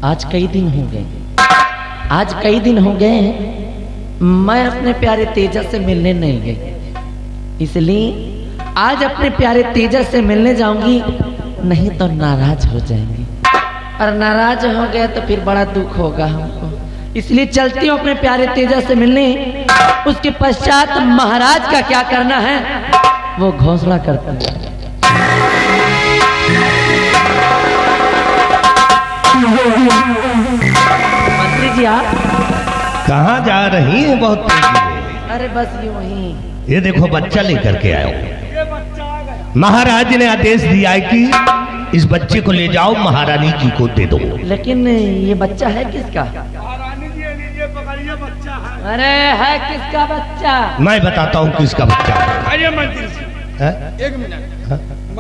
आज कई दिन हो गए मैं अपने प्यारे तेजस से मिलने नहीं गई, इसलिए आज अपने प्यारे तेजस से मिलने जाऊंगी, नहीं तो नाराज हो जाएंगे और नाराज हो गए तो फिर बड़ा दुख होगा हमको। इसलिए चलती हूँ अपने प्यारे तेजस से मिलने, उसके पश्चात महाराज का क्या करना है वो घोषणा करती है। मंत्री जी आप कहाँ जा रही हैं बहुत तेजी में? अरे बस यूं ही। ये देखो बच्चा लेकर के आया हूँ। महाराज ने आदेश दिया है कि इस बच्चे को ले जाओ महारानी जी को दे दो। लेकिन ये बच्चा है किसका? महारानी जी लीजिए पकड़िए, बच्चा है। अरे है किसका बच्चा? मैं बताता हूँ किसका बच्चा है। अरे मंत्री जी है? एक मिनट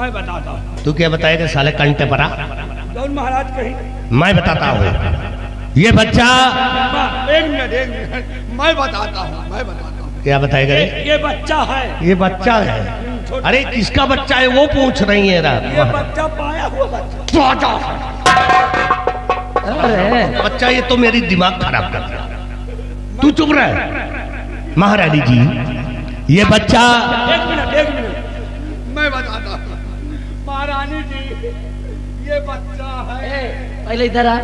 मैं बताता हूँ। तू क्या बताएगा साले कंटे परा? कौन महाराज कहीं? मैं बताता हूँ ये बच्चा। एक मिनट मैं बताता हूँ। क्या बताएगा? ये बच्चा है। ये बच्चा है। अरे किसका बच्चा है वो पूछ रही है रात। ये बच्चा पाया हुआ बच्चा। अरे बच्चा ये तो मेरी दिमाग खराब कर रहा। तू चुप रहा। महारानी जी ये बच्चा। एक मिनट मैं बताता हूँ। महारानी जी ये बच्चा है। पहले इधर आ,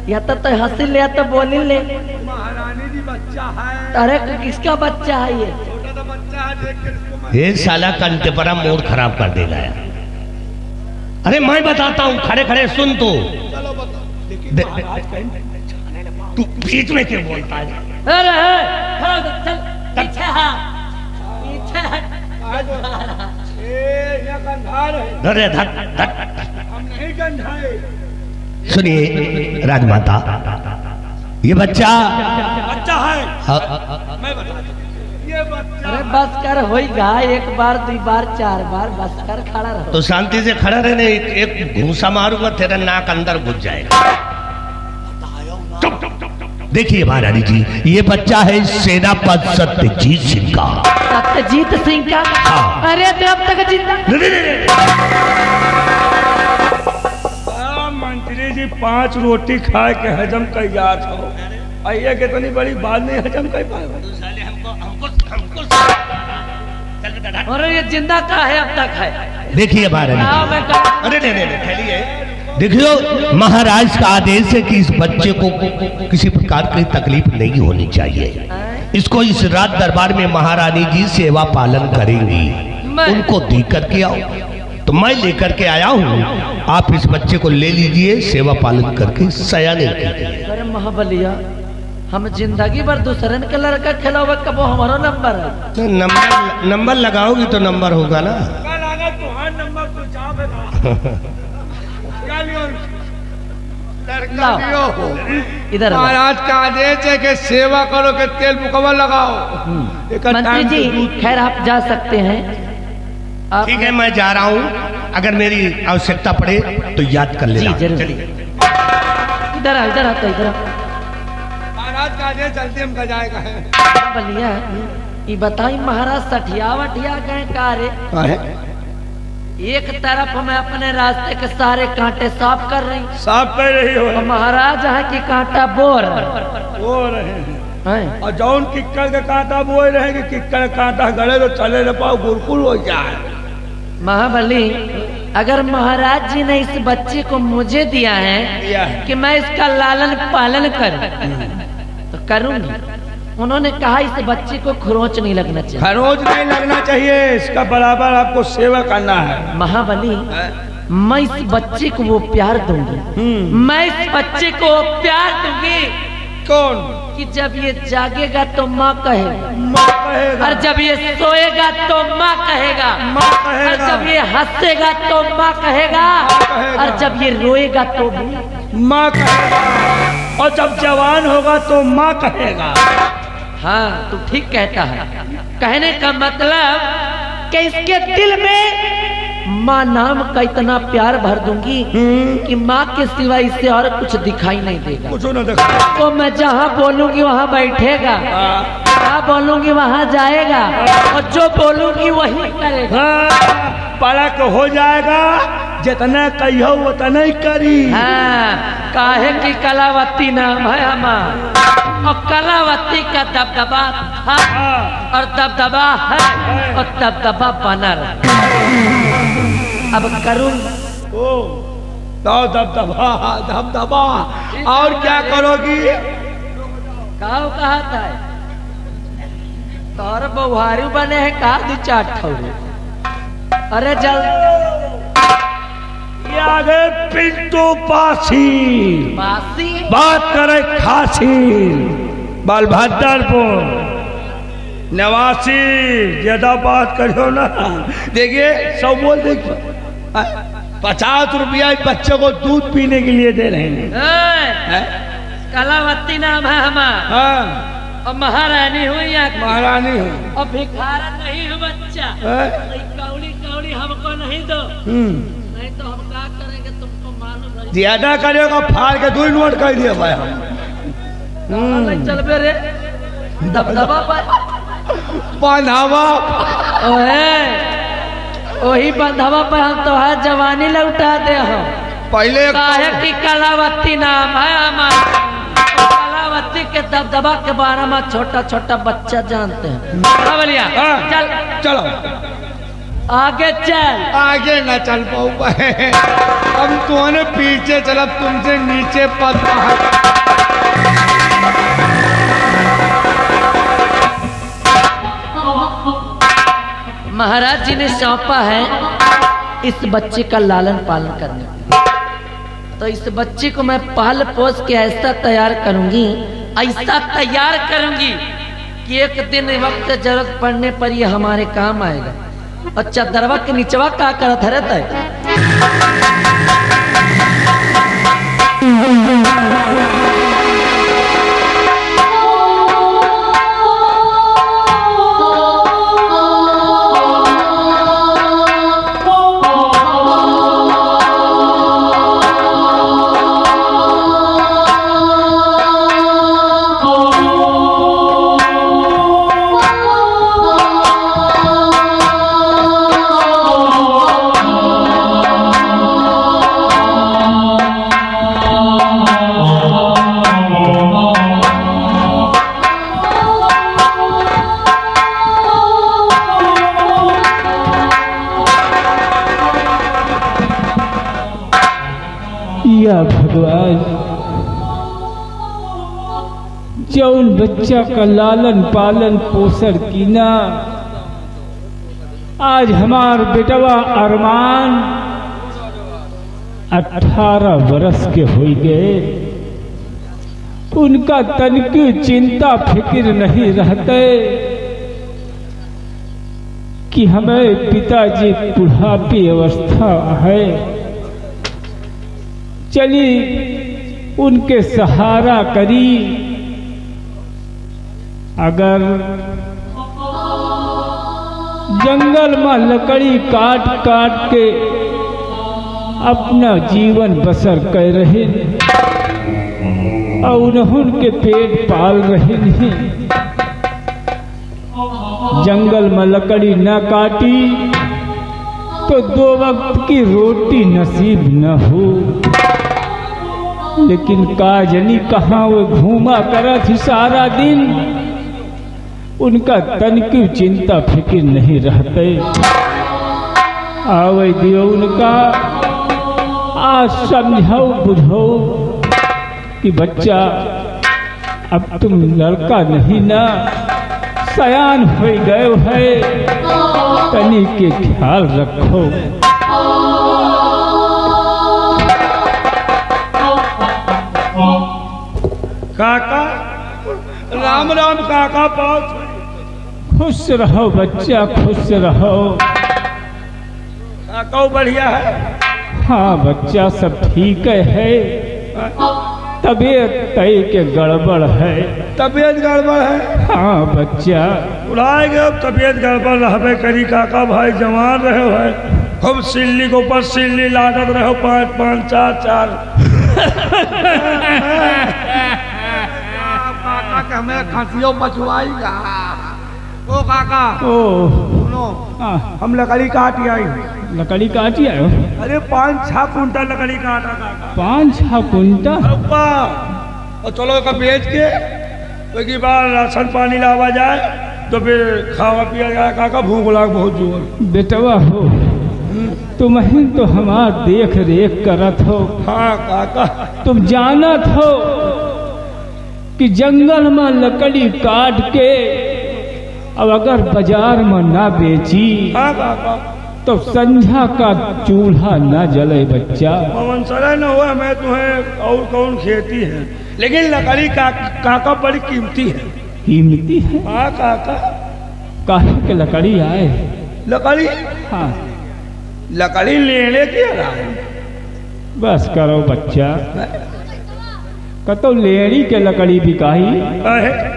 या तो हंसी ले या तो बोली ले। महारानी जी बच्चा है। अरे किसका बच्चा है ये? छोटा सा बच्चा है, देख कर इसको ये साला कंटे परा मूड खराब कर देगा यार। अरे मैं बताता हूँ, खड़े खड़े सुन तू। चलो बता। लेकिन दे- महाराज कहीं तू बीच में क्यों बोलता है? अरे चल पीछे हट, पीछे हट। ये गंधार है। अरे धक धक। हम नहीं गंधाए। सुनिए राजमाता, ये बच्चा है। हाँ, मैं बताता हूँ। ये बच्चा अरे बस कर होइगा, एक बार दो बार चार बार बस कर, खड़ा रहो। तो शांति से खड़ा रहने। एक घूसा मारूंगा तेरा नाक अंदर घुस जाएगा। देखिए महारानी जी ये बच्चा है सेनापति सत्यजीत सिंह का। सत्यजीत सिंह का? हाँ। अरे तो अब तक जिंदा। मंत्री जी 5 रोटी खा के हजम कर जात हो। आइए के इतनी बड़ी बात नहीं हजम कर पाए। अरे ये जिंदा का है अब तक है? देखिए महारानी हाँ, जी। मैं कर- अरे नहीं फैलिए। देखियो महाराज का आदेश है कि इस बच्चे को किसी प्रकार की तकलीफ नहीं होनी चाहिए। इसको इस रात दरबार में महारानी जी सेवा पालन करेंगी। उनको दी करके आओ। तो मैं लेकर के आया हूँ, आप इस बच्चे को ले लीजिए, सेवा पालन करके सयाने कीजिए। अरे महाबलिया, हम जिंदगी भर दूसरे के लड़का खिलाओ, कब हमारा नंबर है? तो नंबर लगाओगी तो नंबर होगा ना। तुम्हारा नंबर तो जा बेटा। क्या लियो? लाओ। इधर आओ। महाराज का आदेश है कि सेवा करो के तेल मुकम्मल लगाओ। एक मंत्री टाइम जी से दूध- खैर आप जा सकते हैं। आप ठीक है मैं जा रहा हूँ, अगर मेरी आवश्यकता पड़े तो याद कर लेना। जी जरूर। चलिए। इधर आओ, इधर आता इधर आओ। महाराज का आदेश चलते हम जाएगा है। बलिया ये बताई महाराज सठिया वठिया गए कारे? एक तरफ मैं अपने रास्ते के सारे कांटे साफ कर रही, साफ कर रही हो। और महाराज है कि कांटा बोर वो रहे हैं। हैं? और जौन किक्कर के कांटा बोए रहे कि किक्कर कांटा गड़े तो चले न पाओ, गुरकुल हो जाए। महाबली अगर महाराज जी ने इस बच्चे को मुझे दिया है कि मैं इसका लालन पालन करूं तो करूंगी। उन्होंने कहा इस बच्चे को खरोच नहीं लगना चाहिए। खरोच नहीं लगना चाहिए, इसका बराबर आपको सेवा करना है। महाबली मैं इस बच्चे को वो प्यार दूंगी, मैं इस बच्चे को वो प्यार दूंगी कौन? कि जब ये जागेगा तो माँ कहेगा, माँ कहेगा। और जब ये सोएगा तो माँ कहेगा, माँ और कहेगा। जब ये हंसेगा तो माँ कहेगा, कहेगा। और जब ये रोएगा तो भी माँ कहेगा। और जब जवान होगा तो माँ कहेगा। हाँ तू ठीक कहता है। कहने का मतलब कि इसके दिल में माँ नाम का इतना प्यार भर दूंगी कि माँ के सिवा इससे और कुछ दिखाई नहीं देगा। कुछ न देखा। तो मैं जहाँ बोलूंगी वहाँ बैठेगा, जहाँ बोलूंगी वहाँ जाएगा, और जो बोलूंगी वही करेगा। परख हो जाएगा जितना कहियो उतना ही करी। हाँ, काहे की कलावती नाम है हमार और कलावती का दबदबा था और दबदबा है और दबदबा बना रहा। अब करूं ओ तो दबदबा दबदबा और क्या करोगी? कहा था तोर बहुहारू बने है का दू चार ठौरे। अरे जल ये आगे पिंटू पासी बासी बात करे खासी बलभद्रपुर नवासी ज्यादा बात करो ना। देखिए सब बोल देखिए 50 रुपया बच्चे को दूध पीने के लिए दे रहे हैं। कलावती नाम है हमारा। हाँ और महारानी हुई या महारानी हूँ और भिखारा नहीं हूँ बच्चा। कौड़ी कौड़ी हमको नहीं दो, नहीं तो हम क्या करेंगे तुमको मालूम नहीं। ज्यादा करेगा फाड़ के 2 नोट कर दिया भाई हम। चल बे रे दबदबा बंधावा वही बंधावा पर हम तो है जवानी लौटा दे हम। पहले काहे की कलावती नाम है हमारा। कलावती के दबदबा के बारे में छोटा छोटा बच्चा जानते हैं। बोलिया चल चलो आगे चल। आगे न चल पाऊ हम तुम्हारे पीछे चलब तुमसे नीचे पद। महाराज जी ने सौंपा है इस बच्चे का लालन पालन करने के लिए। तो इस बच्चे को मैं पाल पोस के ऐसा तैयार करूंगी कि एक दिन वक्त जरूरत पड़ने पर ये हमारे काम आएगा। और चदरवा के नीचवा का करत रहता है। भगवान जौन बच्चा का लालन पालन पोषण कीना आज हमार बेटवा अरमान 18 बरस के हो गए। उनका तनिक चिंता फिक्र नहीं रहते कि हमें पिताजी बुढ़ापी अवस्था है। चली उनके सहारा करी। अगर जंगल में लकड़ी काट काट के अपना जीवन बसर कर रहे और उनके पेट पाल रहे हैं। जंगल में लकड़ी न काटी तो 2 वक्त की रोटी नसीब न हो। लेकिन काजनी कहाँ वो घूमा करा थी सारा दिन। उनका तन की चिंता फिक्र नहीं रहते। आवे दियो उनका आज समझाओ बुझाओ कि बच्चा अब तुम लड़का नहीं ना सयान हो गए है। तनी के ख्याल रखो। काका राम राम काका पहुंच। खुश रहो बच्चा खुश रहो। काका बढ़िया है। हाँ बच्चा सब ठीक है। तबीयत तय के गड़बड़ है। तबीयत गड़बड़ है। हाँ बच्चा उड़ाएंगे अब तबीयत गड़बड़ रहबे करी। काका भाई जवान रहे है खूब सिल्ली के ऊपर सिल्ली लादत रहो 5 5 4 4। काका के हमें खांसियों बचवाएगा। ओ काका ओ सुनो, हाँ, हम लकड़ी काट आई। लकड़ी काटी आयो। अरे 5-6 कुंटल लकड़ी काटा काका। 5-6 कुंटल। अब्बा और चलो का बेच के तो की बार राशन पानी लावा जाए तो फिर खावा पिया जाए काका, भूख लाग बहुत जोर। बेटवा हो तुम ही तो हमार देख रेख करत हो। हाँ काका। तुम जानत हो कि जंगल में लकड़ी काट के अब अगर बाजार में ना बेची हाँ काका। तो संझा का चूल्हा ना जले बच्चा। पवन सरा न हुआ मैं तुम्हें और कौन खेती है, लेकिन लकड़ी काका बड़ी कीमती है। कीमती है? हाँ काका। काहे के लकड़ी आए? लकड़ी? हाँ। लकड़ी लेने की है। बस करो बच्चा, कतो लेड़ी के लकड़ी बिकाई है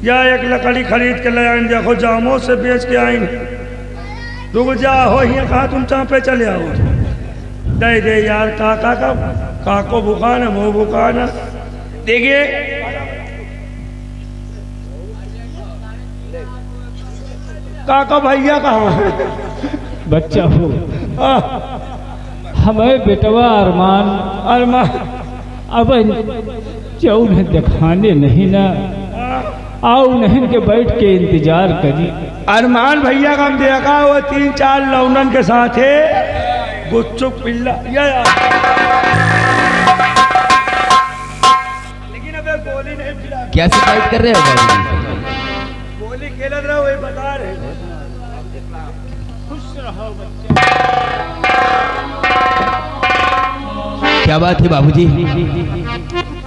या एक लकड़ी खरीद के ले आएंगे, देखो जामों से बेच के आएंगे। रुक जा हो ही कहा तुम चापे चले आओ। दे दे यार काका का, काको भुकान है मुँह भुकान है। देखिए काका भैया कहाँ है? बच्चा हो हमें बेटवा अरमान अब चौन दिखाने नहीं ना, आओ नहीं के बैठ के इंतजार करी। अरमान भैया का हम देखा वो 3-4 लौंडन के साथ है, गुच्चुक पिल्ला लेकिन अब गोली नहीं पिला। क्या शिकायत कर रहे हो बाबूजी? गोली खेल रहे हो वही बता रहे। खुश रहो बच्चा। क्या बात है बाबूजी,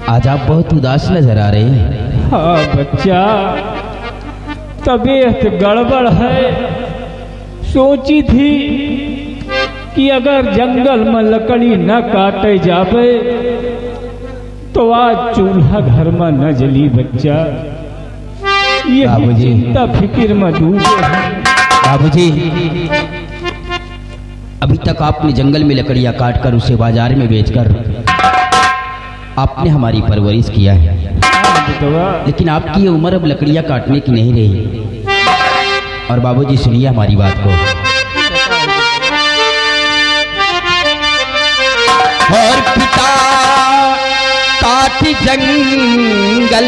आज आप बहुत उदास नजर आ रहे हैं। हाँ बच्चा, तबीयत गड़बड़ है। सोची थी कि अगर जंगल में लकड़ी न काटे जावे तो आज चूल्हा घर में न जली बच्चा। ये चिंता फिक्र में डूबे हैं। बाबूजी, अभी तक आपने जंगल में लकड़ियां काटकर उसे बाजार में बेचकर आपने हमारी परवरिश किया है, लेकिन आपकी ये उम्र अब लकड़ियां काटने की नहीं रही। और बाबूजी सुनिए हमारी बात को। और पिता काट जंगल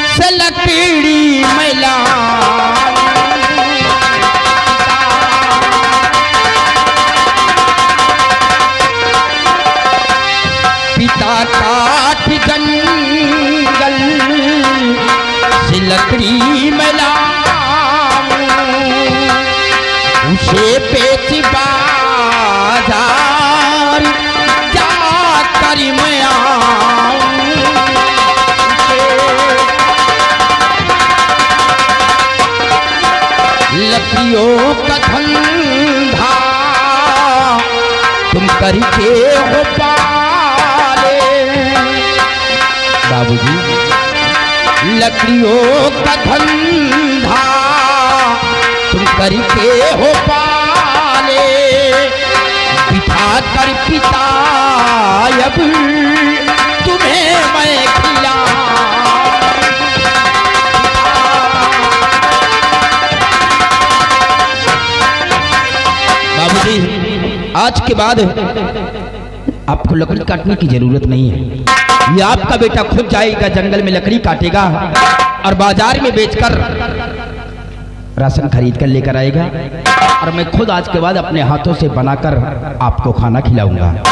से लकड़ी मैला, पिता काट जंगल से लकड़ी मैला, उसे बेच बाजार जाकर मैं आऊं। लकड़ियों का धंधा तुम करके हो पाले। बाबूजी, लकड़ियों का धंधा तुम करके हो पाले, बिठा कर पिता अब तुम्हें मैं खिला। बाबूजी, आज के बाद आपको लकड़ी काटने की जरूरत नहीं है। ये आपका बेटा खुद जाएगा जंगल में लकड़ी काटेगा और बाजार में बेचकर राशन खरीद कर लेकर आएगा, और मैं खुद आज के बाद अपने हाथों से बनाकर आपको खाना खिलाऊंगा।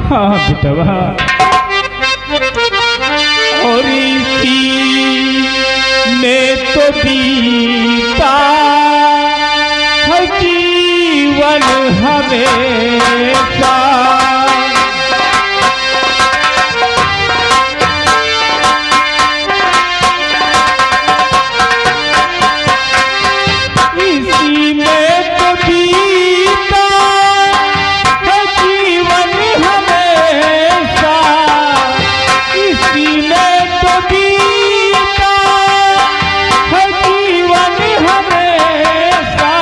हाँ बेटवा, और इसी में तो बीता है जीवन हमेशा। इसी में तो बीता है जीवन हमेशा, इसी में तो बीता है जीवन हमेशा।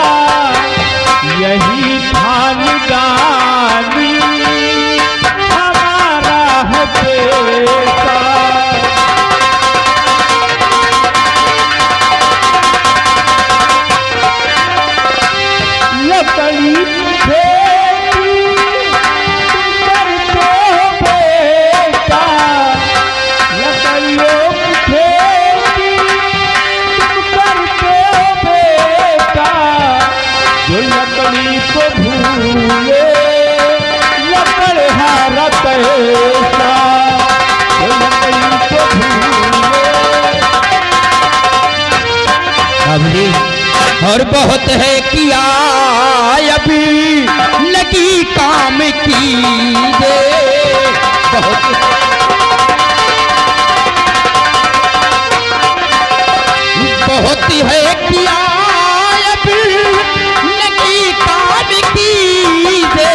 यही खानदानी बाबूजी और बहुत है किया अभी लगी काम की दे बहुत है किया अभी लगी काम की दे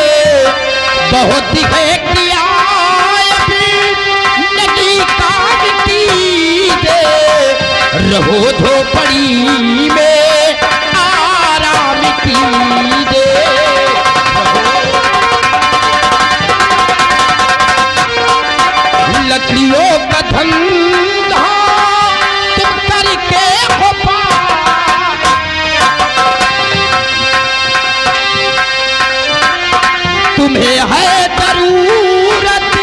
बहुत है किया अभी लगी काम की दे रहो झोपड़ी में आराम की दे लकड़ियों का धंधा तुम करके हो तुम्हें है जरूरत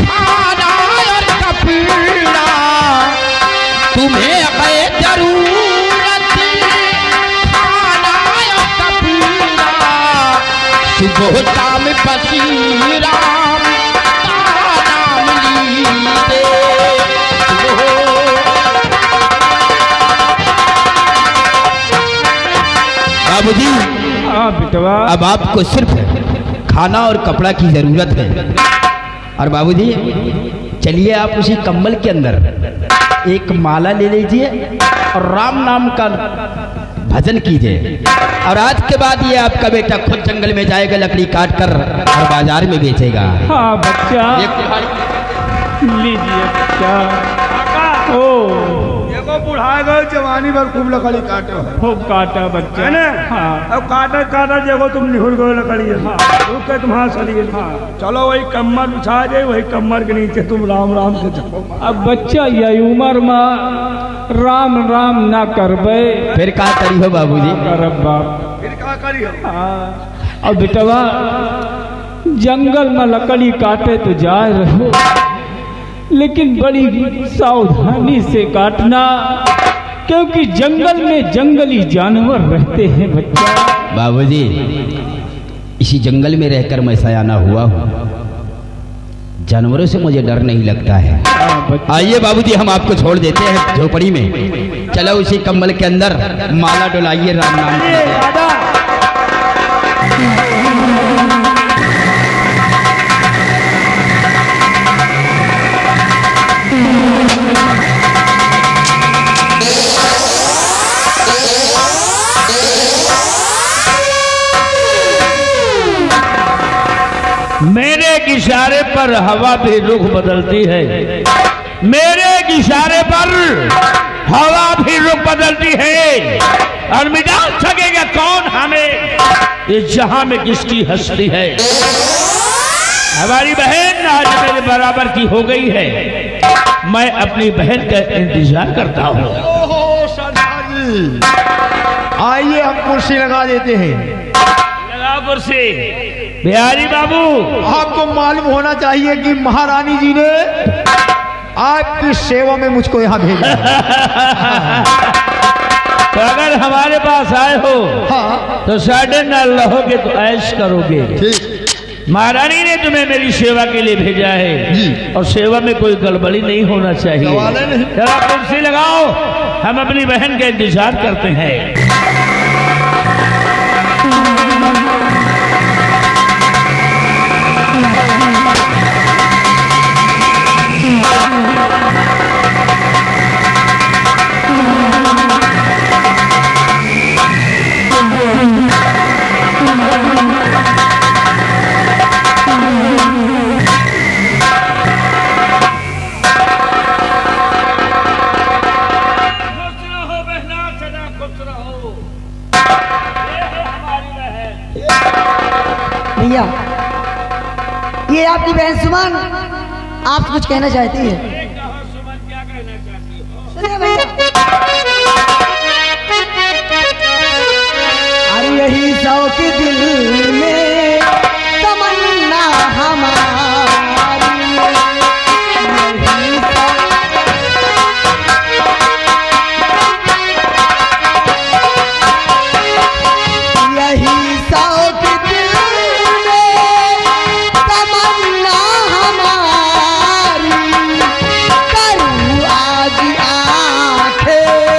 खाना और कपड़ा तुम्हें है जरूरत खाना और कपड़ा सुबह शाम बशीराम नाम लीजिए बाबूजी हाँ बिटवा। अब आपको सिर्फ खाना और कपड़ा की जरूरत है और बाबूजी चलिए आप उसी कंबल के अंदर एक माला ले लीजिए और राम नाम का भजन कीजिए और आज के बाद ये आपका बेटा खुद जंगल में जाएगा लकड़ी काट कर और बाजार में बेचेगा। हाँ बच्चा लीजिए बच्चा। ओ देखो बुढ़ाए गए जवानी भर खूब लकड़ी काटे हो खूब काटा बच्चा है ना। हाँ अब काटा काटा देखो तुम निहुर गए लकड़ी हाँ। रुक के तुम्हारा शरीर हाँ। चलो वही कमर बिछा दे वही कमर के नीचे तुम राम राम के जपो। अब बच्चा यही उम्र में राम राम ना करबे फिर का करी हो बाबूजी? करब बाप। फिर क्या करियो? हाँ अब बेटवा जंगल में लकड़ी काटे तो जा रहो लेकिन बड़ी सावधानी से काटना क्योंकि जंगल में जंगली जानवर रहते हैं बच्चा। बाबूजी इसी जंगल में रहकर मैं सयाना हुआ हूँ जानवरों से मुझे डर नहीं लगता है। आइए बाबूजी हम आपको छोड़ देते हैं झोपड़ी में। चलो उसी कंबल के अंदर माला डुलाइए राम नाम की। मेरे इशारे पर हवा भी रुख बदलती है, मेरे इशारे पर हवा भी रुख बदलती है और मिटा सकेगा कौन हमें इस जहां में किसकी हस्ती है। हमारी बहन आज मेरे बराबर की हो गई है, मैं अपनी बहन का इंतजार करता हूँ। ओहो सरदार जी आइए हम कुर्सी लगा देते हैं। लगा कुर्सी। बिहारी बाबू आपको मालूम होना चाहिए कि महारानी जी ने आपकी सेवा में मुझको यहाँ भेजा। तो अगर हमारे पास आए हो हाँ तो साढ़े न रहोगे तो ऐश करोगे। महारानी ने तुम्हें मेरी सेवा के लिए भेजा है और सेवा में कोई गड़बड़ी नहीं होना चाहिए। जरा कुर्सी लगाओ, हम अपनी बहन का इंतजार करते हैं। भैया ये आपकी बहन सुमन आप कुछ कहना चाहती है? सुनिए भैया। अरे यही शौक दिल में तमन्ना हमारी यही शौक आंखें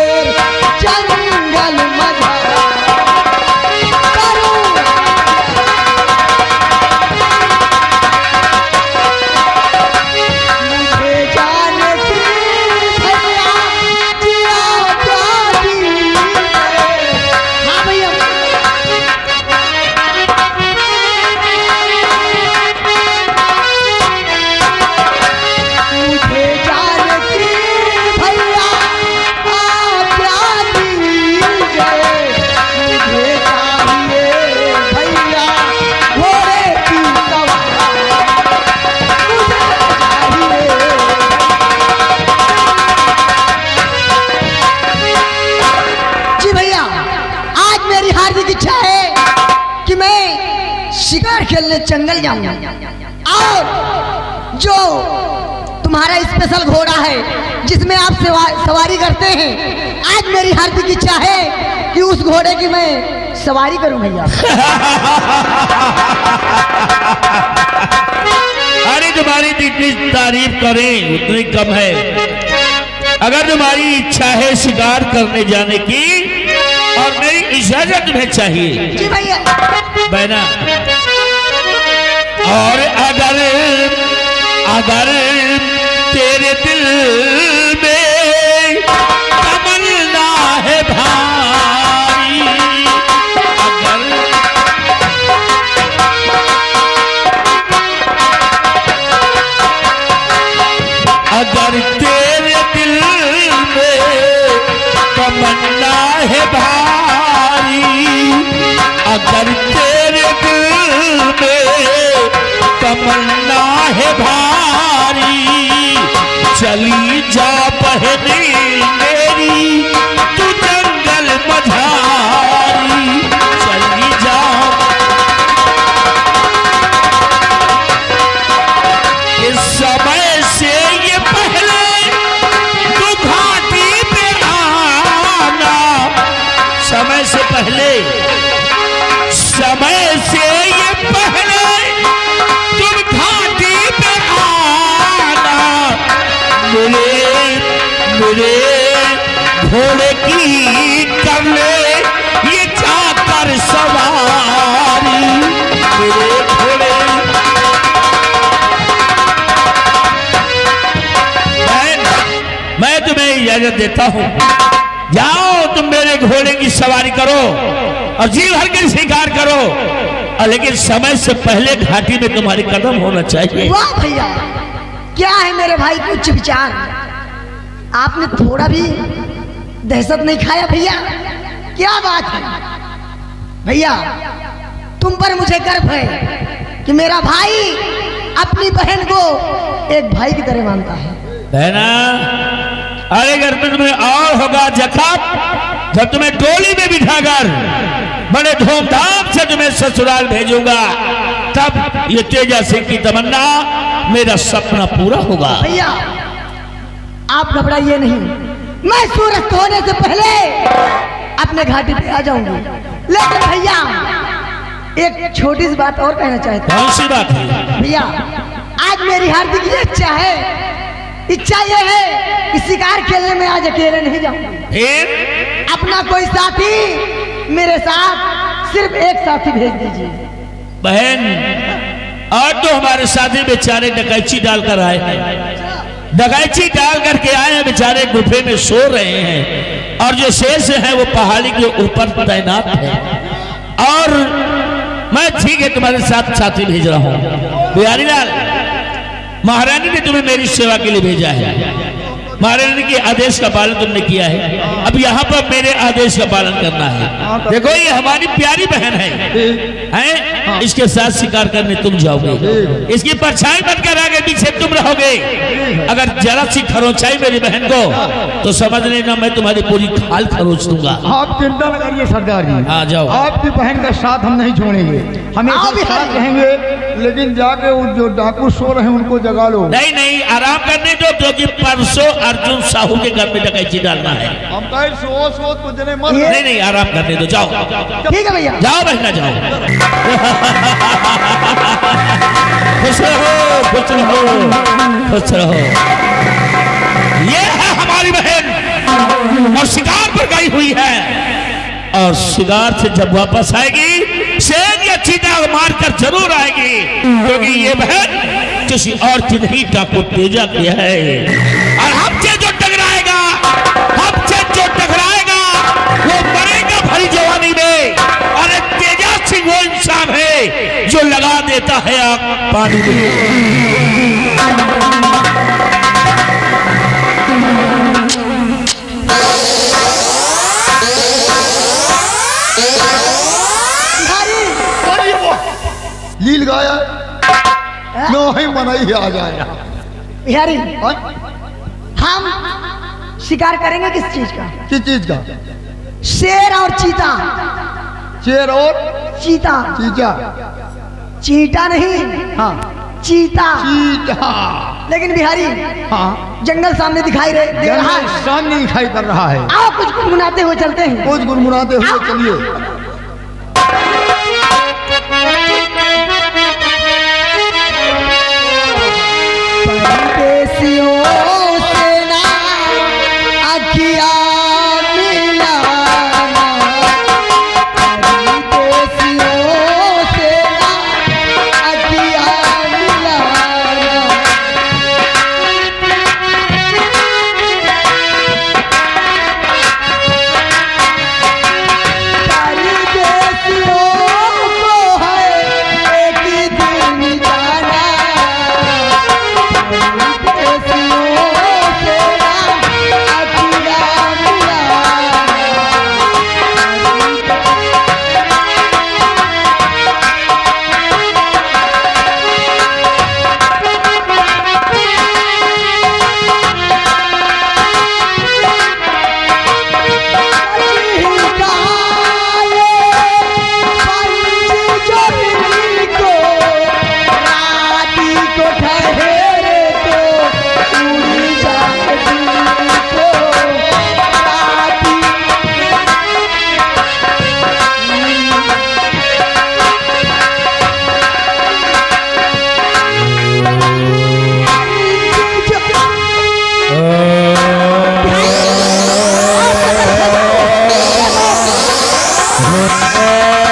खेलने जंगल जाऊंगा। और जो तुम्हारा स्पेशल घोड़ा है जिसमें आप सवारी करते हैं, आज मेरी हार्दिक इच्छा है कि उस घोड़े की मैं सवारी करूं भैया। अरे तुम्हारी जितनी तारीफ करें उतनी कम है। अगर तुम्हारी इच्छा है शिकार करने जाने की और मेरी इजाजत तुम्हें चाहिए जी भैया। बहना, और अगर अगर तेरे दिल में तमन्ना है भारी, अगर तेरे दिल में तमन्ना है भारी, अगर तेरे दिल में तमन्ना है भारी, चली जा बहनी मेरी तू जंगल मझारी, चली जा। इस समय से ये पहले तू घाटी पे आना, समय से पहले, समय से ये पहले तुम घाटी पे आना, मेरे घोड़े की कर ले ये जाकर सवारी, मेरे घोड़े। मैं तुम्हें इजाजत देता हूं, जाओ तुम मेरे घोड़े की सवारी करो और जी भर के शिकार करो, लेकिन समय से पहले घाटी में तुम्हारी कदम होना चाहिए। वाह भैया, क्या है मेरे भाई के उच्च विचार। आपने थोड़ा भी दहशत नहीं खाया भैया, क्या बात है भैया। तुम पर मुझे गर्व है कि मेरा भाई अपनी बहन को एक भाई की तरह मानता है। बहना, अरे घर में तुम्हें और होगा जखम, जब तुम्हें डोली में बिठाकर बड़े धूमधाम से तुम्हें ससुराल भेजूंगा, तब ये तेजा सिंह की तमन्ना मेरा सपना पूरा होगा। भैया आप घबराइए नहीं, मैं सूरज होने से पहले अपने घाटी पे आ जाऊंगी। लेकिन भैया एक छोटी सी बात और कहना चाहता हूँ। कौन सी बात है भैया? आज मेरी हार्दिक ये इच्छा है, इच्छा ये है कि शिकार खेलने में आज अकेले नहीं जाऊंगा, फिर अपना कोई साथी मेरे साथ, सिर्फ एक साथी भेज दीजिए। बहन, और तो हमारे साथी बेचारे डकैची डालकर आए हैं, डकैची डाल करके आए हैं, बेचारे गुफे में सो रहे हैं, और जो शेष है वो पहाड़ी के ऊपर तैनात है। और मैं ठीक है तुम्हारे साथ साथी भेज रहा हूँ। बिहारी लाल, महारानी ने तुम्हें मेरी सेवा के लिए भेजा है, महारानी के आदेश का पालन तुमने किया है, अब यहाँ पर मेरे आदेश का पालन करना है। देखो ये हमारी प्यारी बहन है, इसके साथ शिकार करने तुम जाओगे, इसकी परछाई बनकर आगे पीछे तुम रहोगे। अगर जरा सी खरोंचाई मेरी बहन को तो समझ लेना मैं तुम्हारी पूरी खाल खरोच दूंगा। आप चिंता न करिए सरदार जी, आ जाओ। आपकी बहन का साथ हम नहीं छोड़ेंगे, हमेशा साथ रहेंगे। लेकिन जाके वो जो डाकू सो रहे हैं उनको जगा लो। नहीं नहीं, आराम करने दो, क्योंकि परसों अर्जुन साहू के घर में डकैती डालना है। हम कहीं सो तो जने मत। नहीं नहीं, आराम करने दो, जाओ ठीक है भैया, जाओ बहना जाओ। खुश रहो खुश रहो खुश रहो। ये है हमारी बहन, और शिकार पर गई हुई है, और शिकार से जब वापस आएगी शेर या चीता मारकर जरूर आएगी, क्योंकि ये बहन किसी और की नहीं, डाकू तेजा की है। और हमसे जो टकराएगा, हमसे जो टकराएगा वो मरेगा भरी जवानी में। और तेजा सिंह वो इंसान है जो लगा देता है आग पानी में। लील गाया क्यों ही मनाई आ जाए। बिहारी हम शिकार करेंगे किस चीज का? किस चीज का? शेर और चीता। शेर और चीता। चीता। चीटा नहीं, हाँ चीता। चीता। लेकिन बिहारी हाँ जंगल सामने दिखाई दे रहा जंगल है। सामने दिखाई पड़ रहा है। आओ कुछ गुनगुनाते हुए चलते हैं। कुछ गुनगुनाते हुए चलिए। परदेसियों से ना अखिया मिलाना, परदेसियों से ना अखिया मिलाना। परदेसियों को है एक दिन जाना, Oh